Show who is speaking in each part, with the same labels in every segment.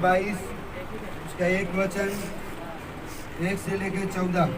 Speaker 1: 22, उसका एक वचन 1 से लेकर 14।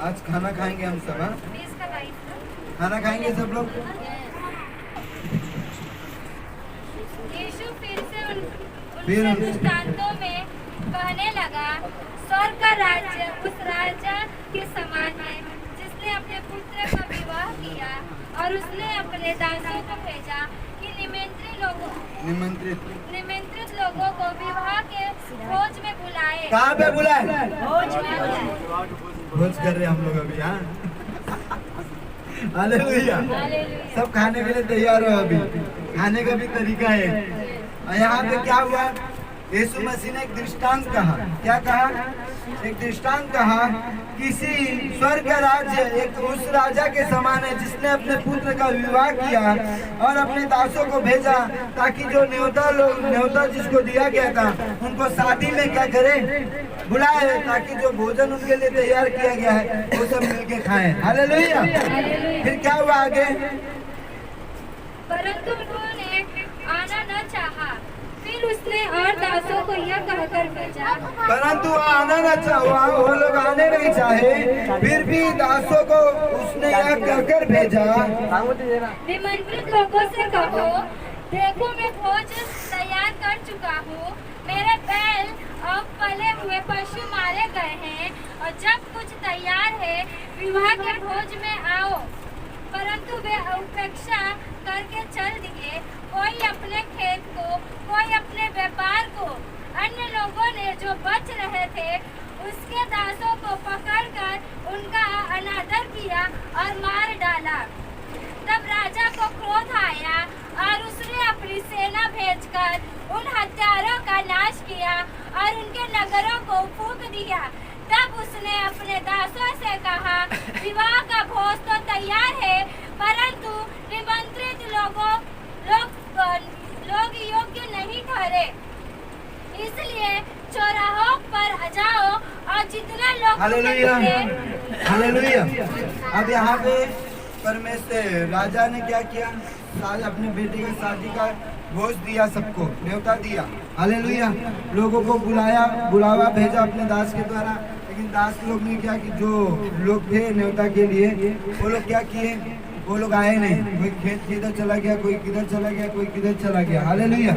Speaker 1: आज खाना खाएंगे हम सब, हाँ? खाना खाएंगे सब लोग।
Speaker 2: यीशु फिर उन दृष्टांतों में कहने लगा, स्वर्ग का राज्य उस राजा के समान है जिसने अपने पुत्र का विवाह किया और उसने अपने दासों को भेजा कि निमंत्रित लोगों को विवाह के भोज में बुलाए।
Speaker 1: कहाँ पे बुलाए? भोज कर रहे हम लोग अभी, हाँ। हालेलुया। सब खाने के लिए तैयार हो अभी। खाने का भी तरीका है। और यहाँ पे क्या हुआ? यीशु मसीह ने एक दृष्टांत कहा। क्या कहा? एक दृष्टांत कहा, किसी स्वर्ग का राज्य एक उस राजा के समान है जिसने अपने पुत्र का विवाह किया और अपने दासों को भेजा ताकि जो न्योता जिसको दिया गया था उनको शादी में क्या करे? बुलाए, ताकि जो भोजन उनके लिए तैयार किया गया है वो सब मिलके खाएं। हालेलुया। फिर क्या हुआ आगे?
Speaker 2: परंतु उन्होंने आना न चाहा। फिर उसने और दासों को यह कहकर भेजा,
Speaker 1: परंतु आना न चाहा, वो लोग आने नहीं चाहे। फिर भी दासों को उसने यह कहकर भेजा,
Speaker 2: निमंत्रित लोगों से कहो, देखो मैं भोज तैयार कर चुका हूँ। मेरे बैल और पले हुए पशु मारे गए हैं और जब कुछ तैयार है विवाह के भोज में आओ। परंतु वे उपेक्षा करके चल दिए, कोई अपने खेत को, कोई अपने व्यापार को। अन्य लोगों ने जो बच रहे थे उसके दासों को पकड़कर उनका अनादर किया और मार डाला। तब राजा को क्रोध आया और उसने अपनी सेना भेजकर उन हत्यारों का नाश किया और उनके नगरों को फूंक दिया। तब उसने अपने दासों से कहा, विवाह का भोज तो तैयार है, परंतु निमंत्रित लोग योग्य नहीं ठहरे। इसलिए चौराहों पर जाओ और जितना लोग
Speaker 1: हालेलुया, हालेलुया। अब यहाँ पे परमेश्वर राजा ने क्या किया? अपने बेटे की शादी का भोज दिया, सबको न्योता दिया। हालेलुया। लोगों को बुलावा भेजा अपने दास के द्वारा। लेकिन दास लोग ने क्या कि जो लोग थे न्योता के लिए वो लोग क्या किए? वो लोग आए नहीं। कोई खेत किधर चला गया, कोई किधर चला गया, कोई किधर चला गया। हालेलुया।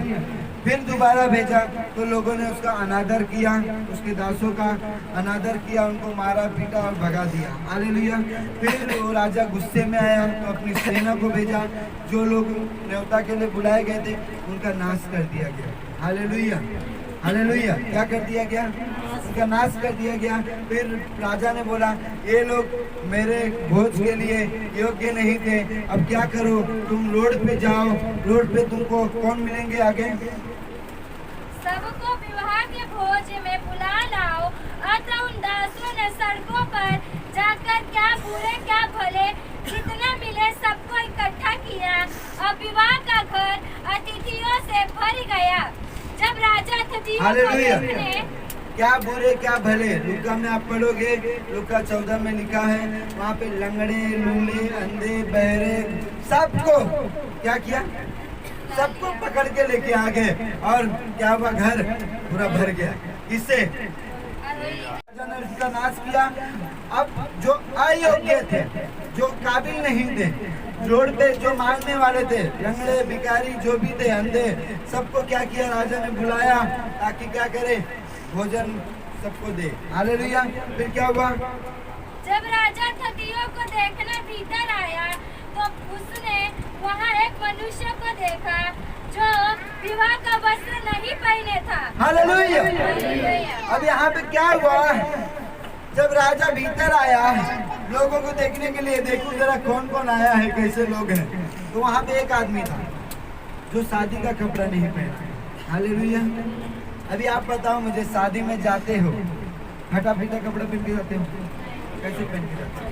Speaker 1: फिर दोबारा भेजा तो लोगों ने उसका अनादर किया, उसके दासों का अनादर किया, उनको मारा पीटा और भगा दिया। हालेलुया। फिर वो राजा गुस्से में आया तो अपनी सेना को भेजा, जो लोग न्योता के लिए बुलाए गए थे उनका नाश कर दिया गया। Hallelujah, hallelujah. क्या कर दिया गया? उनका नाश कर दिया गया। फिर राजा ने बोला, ये लोग मेरे भोज के लिए योग्य नहीं थे, अब क्या करो? तुम रोड पे जाओ, रोड पे तुमको कौन मिलेंगे आगे?
Speaker 2: सबको विवाह के भोज में बुला लाओ। अतः उन दासों ने सड़कों पर जाकर क्या बुरे क्या भले जितने मिले सबको इकट्ठा किया और विवाह का घर अतिथियों से भर गया। जब राजा अतिथियों को देखने,
Speaker 1: क्या बुरे क्या भले, लूका में आप पढ़ोगे, लूका 14 में लिखा है, वहाँ पे लंगड़े, लूले, अंधे, बहरे, सबको क्या किया? सबको पकड़ के लेके आ गए और क्या हुआ? घर पूरा भर गया। किससे? राजा ने उसका नाश किया। अब जो अयोग्य थे, जो काबिल नहीं थे, रोड पे जो मांगने वाले थे, लंगड़े, भिखारी जो भी थे, अंधे, सबको क्या किया? राजा ने बुलाया ताकि क्या करे? भोजन सबको दे। हालेलुया। फिर क्या हुआ?
Speaker 2: जब राजा अतिथियों को देखने भीतर आया तो उसने वहाँ एक मनुष्य को देखा जो विवाह का वस्त्र नहीं पहने था।
Speaker 1: हालेलुया। अब यहाँ पे क्या हुआ? जब राजा भीतर आया लोगों को देखने के लिए, देखो जरा कौन कौन आया है, कैसे लोग हैं, तो वहाँ पे एक आदमी था जो शादी का कपड़ा नहीं पहना। हालेलुया। अभी आप बताओ मुझे, शादी में जाते हो, फटा फीटा कपड़ा पहन के जाते हो? कैसे पहन के जाते हो?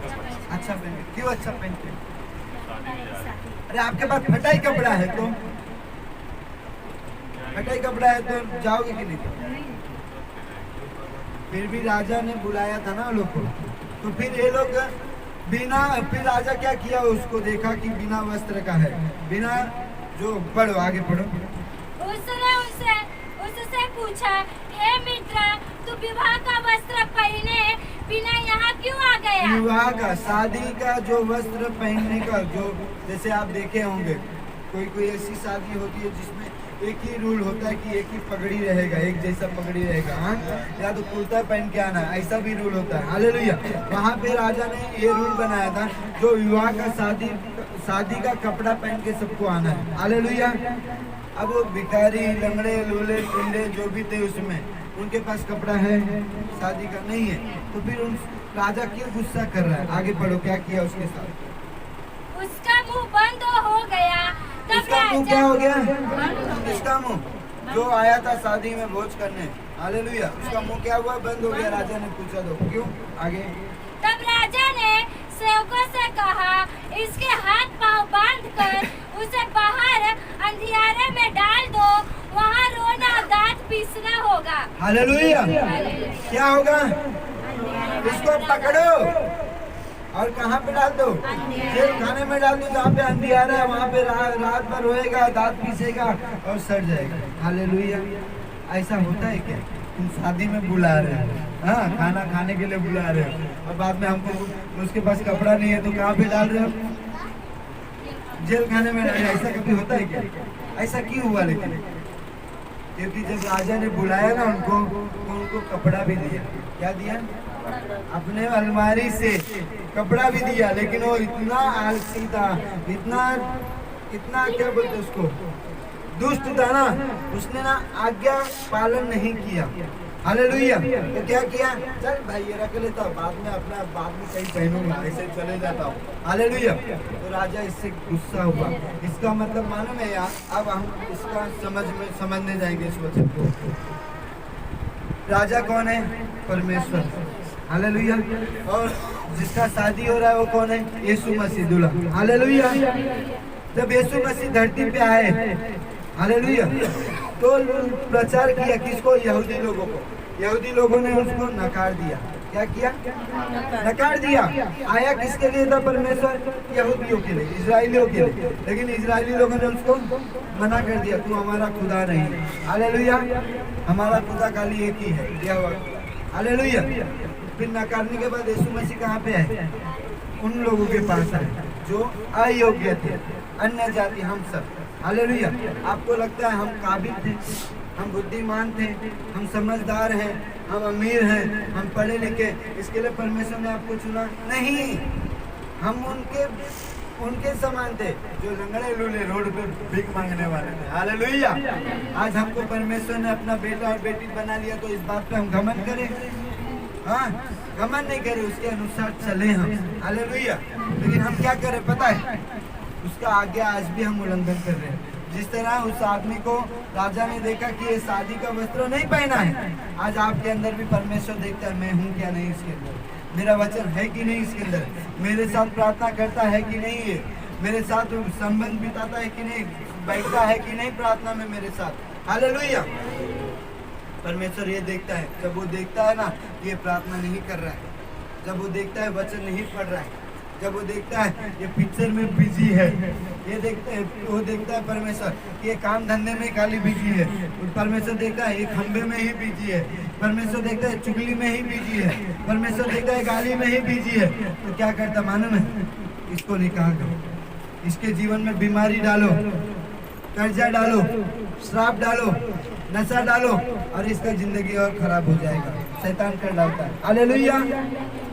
Speaker 1: अच्छा पहन के। क्यों अच्छा पहन के? अरे आपके पास फटा ही कपड़ा है तो फटा ही कपड़ा है तो जाओगे कि नहीं? फिर भी राजा ने बुलाया था ना लोग को, तो फिर ये लोग फिर राजा क्या किया, उसको देखा कि बिना वस्त्र का है, बिना जो पढ़ो आगे पढ़ो।
Speaker 2: उसने उससे पूछा, हे मित्र, तू विवाह का वस्त्र पहने बिना यहाँ क्यों आ गया?
Speaker 1: विवाह का, शादी का जो वस्त्र पहनने का, जो जैसे आप देखे होंगे कोई ऐसी शादी होती है जिसमें एक ही रूल होता है कि एक ही पगड़ी रहेगा, एक जैसा पगड़ी रहेगा, हाँ, या तो कुर्ता पहन के आना, ऐसा भी रूल होता है। हालेलुया। वहाँ पे राजा ने ये रूल बनाया था, जो विवाह का शादी का कपड़ा पहन के सबको आना है। हालेलुया। अब वो भिखारी, लंगड़े, लूले, टुंडे जो भी थे उसमें, उनके पास कपड़ा है, शादी का नहीं है, तो फिर उन राजा क्यों गुस्सा कर रहा है? आगे पढ़ो, क्या किया उसके साथ?
Speaker 2: उसका मुंह बंद हो गया।
Speaker 1: उसका मुंह क्या हो गया? इसका मुंह, जो आया था शादी में भोज करने, हालेलुया, उसका मुंह क्या हुआ? बंद हो गया। राजा ने पूछा तो क्यों? आगे।
Speaker 2: तब राजा ने सेवकों से कहा, इसके हाथ पांव बांधकर उसे बाहर अंधियारे में डाल दो, वहाँ रोना और दांत पीसना होगा।
Speaker 1: हालेलुया। क्या होगा? इसको पकड़ो और कहाँ पे डाल दो? जेल खाने में डाल दो, जहाँ पे अंधियारा है, वहाँ पे रात भर रोएगा, दांत पीसेगा और सड़ जाएगा। हालेलुया। ऐसा होता है क्या? तुम शादी में बुला रहे हो, हाँ, खाना खाने के लिए बुला रहे हो, और बाद में हमको उसके पास कपड़ा नहीं है तो कहाँ पे डाल रहे हो? जेल खाने में डाल रहे हो। ऐसा कभी होता है क्या? ऐसा क्यों हुआ? लेकिन क्योंकि जब राजा ने बुलाया ना उनको, तो उनको कपड़ा भी दिया। क्या दिया? अपने अलमारी से कपड़ा भी दिया, लेकिन वो इतना आलसी था, इतना क्या बोलते उसको, दुष्ट था ना, उसने ना आज्ञा पालन नहीं किया। हालेलुया। तो क्या किया? चल भाई ये रख लेता हूँ, बाद में कहीं पहनूंगा, ऐसे चले जाता हूँ। हालेलुया। तो राजा इससे गुस्सा हुआ। इसका मतलब मालूम है यार, अब हम इसका समझने जाएंगे इस वचन को। राजा कौन है? परमेश्वर। हालेलुया। और जिसका शादी हो रहा है वो कौन है? यीशु मसीह, दूल्हा। हालेलुया। जब यीशु मसीह धरती पे आए, हालेलुया, तो प्रचार किया किसको? यहूदी लोगों को। यहूदी लोगों ने उसको नकार दिया। क्या किया? नकार दिया। आया किसके लिए था परमेश्वर? यहूदियों के लिए, इजराइलियों के लिए। लेकिन इजराइली लोगों ने उसको मना कर दिया, तू हमारा खुदा नहीं। हालेलुया। हमारा खुदा खाली एक ही है, यहोवा। हालेलुया। फिर नकारने के बाद यीशु मसीह कहाँ पे है? उन लोगों के पास है जो अयोग्य थे, अन्य जाति, हम सब। हालेलुया। आपको लगता है हम काबिल थे, हम बुद्धिमान थे, हम समझदार हैं, हम अमीर हैं, हम पढ़े लिखे, इसके लिए परमेश्वर ने आपको चुना? नहीं। हम उनके समान थे जो लंगड़े लूले रोड पे भीख मांगने वाले थे। हालेलुया। आज हमको परमेश्वर ने अपना बेटा और बेटी बना लिया, तो इस बात पे हम घमंड करें? हाँ, घमंड नहीं करें, उसके अनुसार चले हम। हालेलुया। लेकिन हम क्या करें पता है? उसका आज्ञा आज भी हम उल्लंघन कर रहे हैं। जिस तरह उस आदमी को राजा ने देखा कि ये शादी का वस्त्र नहीं पहना है, आज आपके अंदर भी परमेश्वर देखता है, मैं हूँ क्या नहीं इसके अंदर, मेरा वचन है कि नहीं इसके अंदर, मेरे साथ प्रार्थना करता है कि नहीं है, मेरे साथ संबंध बिताता है कि नहीं, बैठता है कि नहीं प्रार्थना में मेरे साथ। हालेलुया। परमेश्वर ये देखता है। जब वो देखता है ना ये प्रार्थना नहीं कर रहा है, जब वो देखता है वचन नहीं पढ़ रहा है, जब वो देखता है ये पिक्चर में बिजी है, वो देखता है परमेश्वर ये काम धंधे में खाली बिजी है, परमेश्वर देखता है ये खंबे में ही बिजी है, परमेश्वर देखता है चुगली में ही बिजी है, परमेश्वर देखता है गाली में ही बिजी है, तो क्या करता मालूम है? इसको निकाल दो, इसके जीवन में बीमारी डालो, कर्जा डालो, श्राप डालो, नशा डालो, और इसका जिंदगी और खराब हो जाएगा। शैतान कर डालता है। हालेलुया।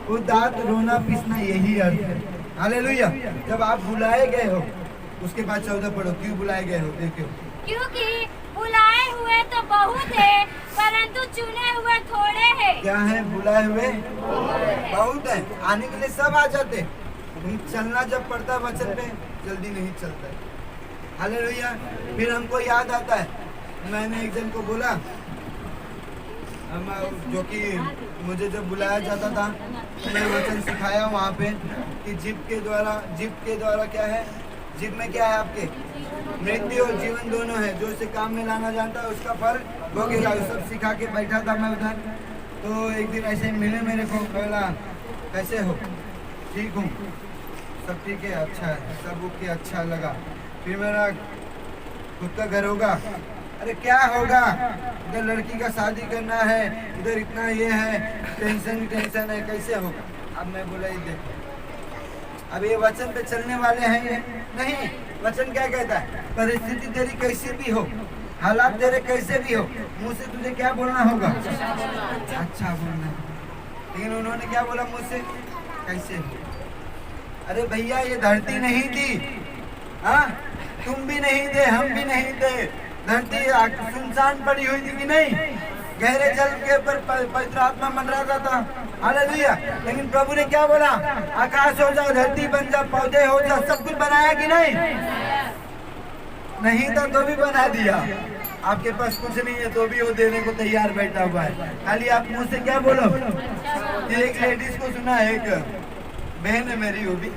Speaker 1: वो दांत रोना पीसना यही अर्थ है। हालेलुया। जब आप बुलाए गए हो, उसके बाद 14 पढ़ो, क्यों बुलाए गए हो? देखो,
Speaker 2: क्योंकि बुलाए हुए तो बहुत है, परंतु चुने हुए थोड़े हैं।
Speaker 1: क्या है? बुलाए हुए बहुत है, आने के लिए सब आ जाते, चलना जब पड़ता है वचन पे जल्दी नहीं चलता है। हालेलुया। फिर हमको याद आता है, मैंने एक जन को बोला, जो कि मुझे जब बुलाया जाता था, मैं वचन सिखाया वहाँ पे कि जिप के द्वारा क्या है? जीव में क्या है आपके? मृत्यु और जीवन दोनों है। जो उसे काम में लाना जानता है उसका फल भोगेगा। वो सब सिखा के बैठा था मैं उधर, तो एक दिन ऐसे मिले मेरे को, बोला कैसे हो? ठीक हूँ, सब ठीक है, अच्छा है, सब ओके, अच्छा लगा। फिर मेरा खुद का घर होगा। अरे क्या होगा, इधर लड़की का शादी करना है, इधर इतना ये है, टेंशन है, कैसे होगा? अब मैं बोला ये देखो, अब ये वचन पे चलने वाले हैं ये नहीं। वचन क्या कहता है? परिस्थिति तेरी कैसी भी हो, हालात तेरे कैसे भी हो, मुंह से तुझे क्या बोलना होगा? अच्छा बोलना। लेकिन उन्होंने क्या बोला मुझसे? कैसे? अरे भैया ये धरती नहीं थी, हाँ, तुम भी नहीं थे, हम भी नहीं थे। धरती सुनसान पड़ी हुई थी कि नहीं? गहरे जल के ऊपर पवित्र आत्मा मंडराता था। हालेलुया। लेकिन प्रभु ने क्या बोला? आकाश हो जाओ, धरती बन जाओ, पौधे हो जाओ, सब कुछ बनाया कि नहीं? नहीं था तो भी बना दिया। आपके पास कुछ नहीं है तो भी वो देने को तैयार बैठा हुआ है। खाली आप मुंह से क्या बोलो? एक लेडीज को सुना है, एक बहन है मेरी, वो भी,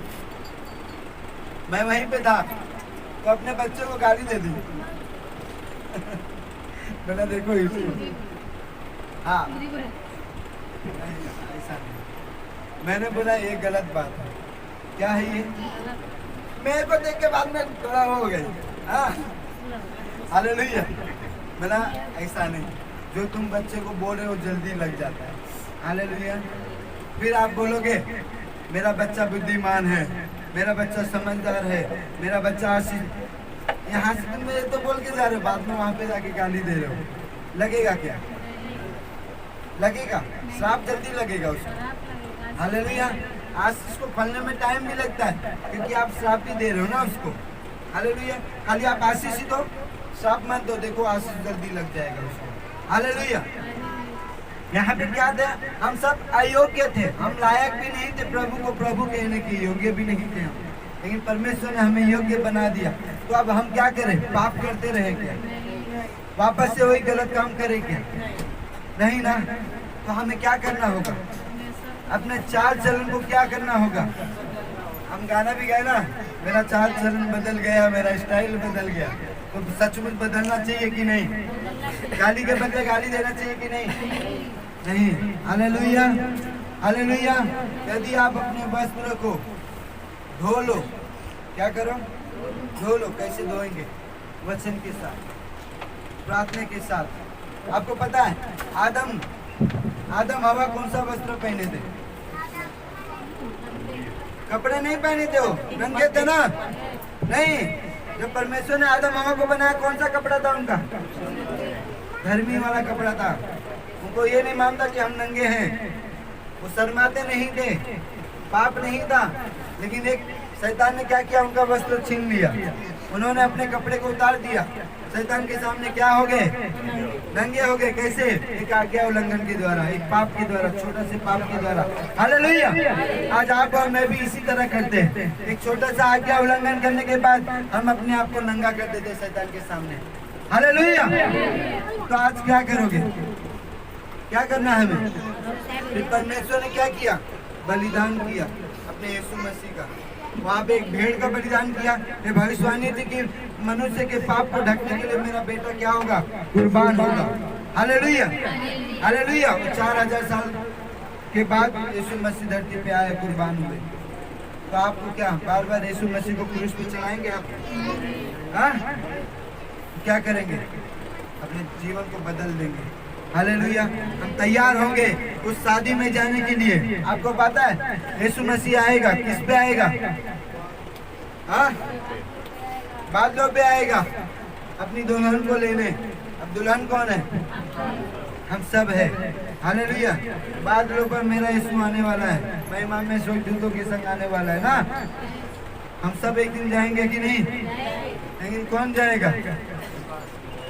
Speaker 1: मैं वहीं पे था तो अपने बच्चे को गाली दे दी। मैंने देखो इसको, हाँ ऐसा नहीं। मैंने बोला ये गलत बात है। क्या है ये? मेरे को देख के बाद में थोड़ा हो गई। हाँ हालेलुया। बोला ऐसा नहीं, जो तुम बच्चे को बोल रहे हो जल्दी लग जाता है। हालेलुया। फिर आप बोलोगे मेरा बच्चा बुद्धिमान है, मेरा बच्चा समझदार है, मेरा बच्चा आशीष। यहाँ से तुम मेरे तो बोल के जा रहे हो, बाद में वहाँ पे जाके गाली दे रहे हो। लगेगा क्या? लगेगा, श्राप जल्दी लगेगा उसको। हालेलुया। आशीष को फलने में टाइम भी लगता है, क्योंकि आप श्राप ही दे रहे हो ना उसको। हालेलुया। खाली आप आशीष ही दो, श्राप मत दो, देखो आशीष जल्दी लग जाएगा उसको। हालेलुया। यहाँ पे क्या था? हम सब अयोग्य थे, हम लायक भी नहीं थे प्रभु को प्रभु कहने के योग्य भी नहीं थे हम, लेकिन परमेश्वर ने हमें योग्य बना दिया। तो अब हम क्या करें? पाप करते रहे क्या? वापस से वही गलत काम करें क्या? नहीं ना। तो हमें क्या करना होगा? अपने चाल चलन को क्या करना होगा? हम गाना भी गाए ना, मेरा चाल चलन बदल गया, मेरा स्टाइल बदल गया। तो सचमुच बदलना चाहिए कि नहीं? गाली के बदले गाली देना चाहिए कि नहीं? नहीं। हालेलुया। हालेलुया। यदि आप अपने वस्त्र को धो लो, क्या करो? धो लो। कैसे धोएंगे? वचन के साथ, प्रार्थना के साथ। आपको पता है आदम हवा कौन सा वस्त्र पहने थे? कपड़े नहीं पहने थे, वो नंगे थे ना? नहीं। जब परमेश्वर ने आदम हवा को बनाया, कौन सा कपड़ा था उनका? धर्मी वाला कपड़ा था। उनको ये नहीं मानता कि हम नंगे हैं। वो शर्माते नहीं थे, पाप नहीं था। लेकिन एक शैतान ने क्या किया? उनका वस्त्र छीन लिया। उन्होंने अपने कपड़े को उतार दिया। शैतान के सामने क्या हो गए? नंगे हो गए। कैसे? एक आज्ञा उल्लंघन के द्वारा, एक पाप के द्वारा, छोटा से पाप के द्वारा। हालेलुया। आज आप और मैं भी इसी तरह करते हैं। एक छोटा सा आज्ञा उल्लंघन करने के बाद हम अपने आप को नंगा कर देते हैं शैतान के सामने। हालेलुया। तो आज क्या करोगे? क्या करना है हमें? फिर परमेश्वर ने क्या किया? बलिदान किया अपने यीशु मसीह का। वहाँ पे एक भेड़ का बलिदान किया। ये भविष्यवाणी थी कि मनुष्य के पाप को ढकने के लिए मेरा बेटा क्या होगा? कुर्बान होगा। हालेलुया। हालेलुया। 4000 साल के बाद यीशु मसीह धरती पे आए, कुर्बान हुए। तो आपको क्या बार बार यीशु मसीह को क्रूस पे चलाएंगे आप? हाँ? क्या करेंगे? अपने जीवन को बदल देंगे। हालेलुया। हम तैयार होंगे उस शादी में जाने के लिए। आपको पता है यीशु मसीह आएगा, किस पे आएगा? हाँ? बादलों पे आएगा अपनी दुल्हन को लेने। अब दुल्हन कौन है? हम सब है। हालेलुया। बादलों पर मेरा यीशु आने वाला है, महिमा में स्वर्गदूतों के संग आने वाला है ना? हम सब एक दिन जाएंगे कि नहीं? लेकिन कौन जाएगा?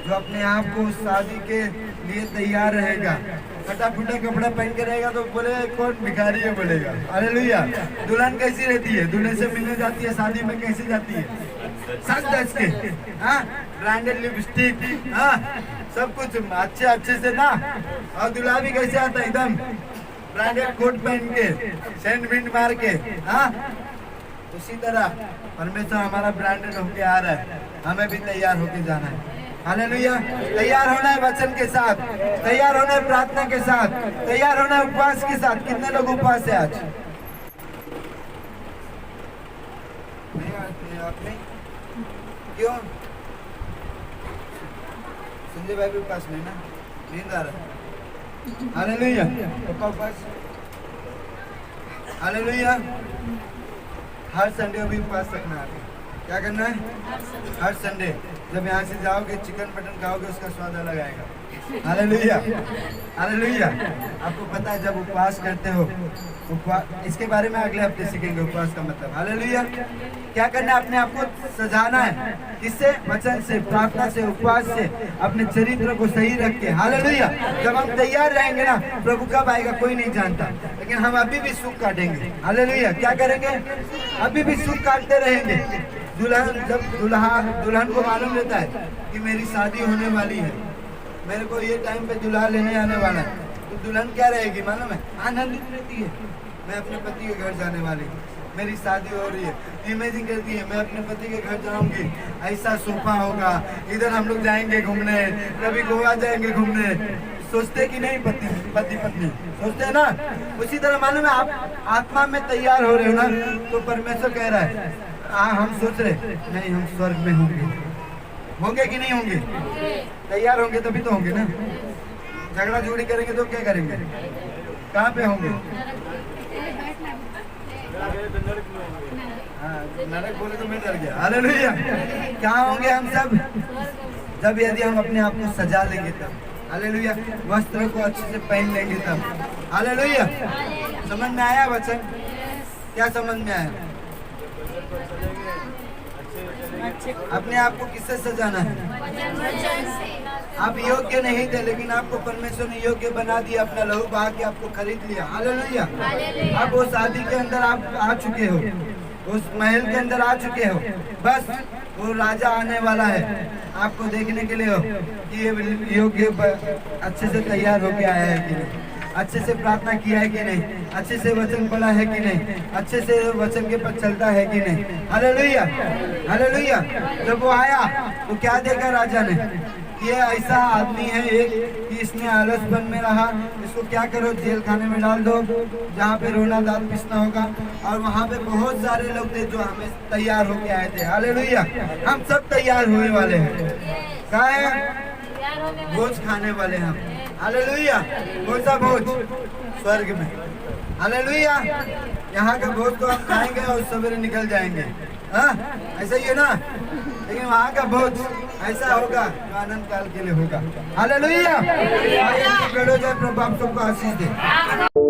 Speaker 1: जो अपने आप को शादी के लिए तैयार रहेगा। फटा फुटा कपड़ा पहन के रहेगा तो बोले कौन भिखारी है बोलेगा। हालेलुया। दुल्हन कैसी रहती है? दूल्हे से मिलने जाती है, शादी में कैसे जाती है? सच दस के, हाँ, ब्रांडेड लिपस्टिक, हाँ, सब कुछ अच्छे से ना। और दूल्हा भी कैसे आता है? एकदम ब्रांडेड कोट पहन के, सेंट मिंट मार के, हाँ, उसी तरह परमेश्वर हमारा ब्रांडेड होके आ रहा है, हमें भी तैयार होके जाना है। हालेलुया। तैयार होना है वचन के साथ, तैयार होना है प्रार्थना के साथ, तैयार होना है उपवास के साथ। कितने लोग उपवास है आज? नहीं आते आप नहीं? क्यों? संजय भाई भी उपवास नहीं ना, नींद आ रहा। हालेलुया। पापा उपवास। हालेलुया। हर संडे भी उपवास रखना है। क्या करना है? हर संडे जब यहाँ से जाओगे चिकन मटन खाओगे उसका स्वाद अलग आएगा। हालेलुया। हालेलुया। आपको पता है जब उपवास करते हो, उपवास इसके बारे में अगले हफ्ते सीखेंगे उपवास का मतलब। हालेलुया। क्या करना है? अपने आप को सजाना है। किससे? वचन से, प्रार्थना से, उपवास से, अपने चरित्र को सही रख के। हालेलुया। जब हम तैयार रहेंगे ना, प्रभु कब आएगा कोई नहीं जानता, लेकिन हम अभी भी सुख काटेंगे। हालेलुया। क्या करेंगे? अभी भी सुख काटते रहेंगे। दुल्हन जब दुल्हन को मालूम रहता है कि मेरी शादी होने वाली है, मेरे को ये टाइम पे दुल्हा लेने आने वाला है, तो दुल्हन क्या रहेगी मालूम है? आनंदित रहती है। मैं अपने पति के घर जाने वाली हूँ, मेरी शादी हो रही है। इमेजिन करती है मैं अपने पति के घर जाऊंगी, ऐसा सोफा होगा, इधर हम लोग जाएंगे घूमने, कभी गोवा जाएंगे घूमने। सोचते कि नहीं? पति पत्नी सोचते हैं ना। उसी तरह मालूम है आप आत्मा में तैयार हो रहे हो ना, तो परमेश्वर कह रहा है हम सोच रहे नहीं हम स्वर्ग में होंगे कि नहीं होंगे? तैयार होंगे तभी तो होंगे ना। झगड़ा झगड़ी करेंगे तो क्या करेंगे? कहाँ पे होंगे? नरक बोले तो मैं डर गया। हालेलुया। कहाँ होंगे हम सब? जब यदि हम अपने आप को सजा लेंगे तब। हालेलुया। वस्त्र को अच्छे से पहन लेंगे तब। हालेलुया। समझ में आया वचन? क्या समझ में आया? अपने आप को किससे सजाना है? आप योग्य नहीं थे, लेकिन आपको परमेश्वर ने योग्य बना दिया। अपना लहू बहा के आपको खरीद लिया। हालेलुया। अब वो शादी के अंदर आप आ चुके हो, उस महल के अंदर आ चुके हो। बस वो राजा आने वाला है आपको देखने के लिए हो कि ये योग्य अच्छे से तैयार होके आया है कि नहीं, अच्छे से प्रार्थना किया है कि नहीं, अच्छे से वचन पढ़ा है कि नहीं, अच्छे से वचन के पर चलता है कि नहीं। हालेलुया। हालेलुया। जब वो आया तो क्या देखा राजा ने? ये ऐसा आदमी है एक कि इसने आलसपन में रहा, इसको क्या करो जेल खाने में डाल दो, जहाँ पे रोना दांत पिसना होगा। और वहाँ पे बहुत सारे लोग थे जो हमें तैयार होके आए थे। हालेलुया। हम सब तैयार होने वाले हैं। क्या है? भोज खाने वाले हम। हालेलुया। कौन सा भोज? स्वर्ग में। हालेलुया। यहाँ का भोज तो हम खाएंगे और सवेरे निकल जाएंगे। हाँ ऐसा ही है ना, लेकिन वहाँ का भोज ऐसा होगा जो आनंद काल के लिए होगा। हालेलुया। प्रभु आप सबको आशीष दे।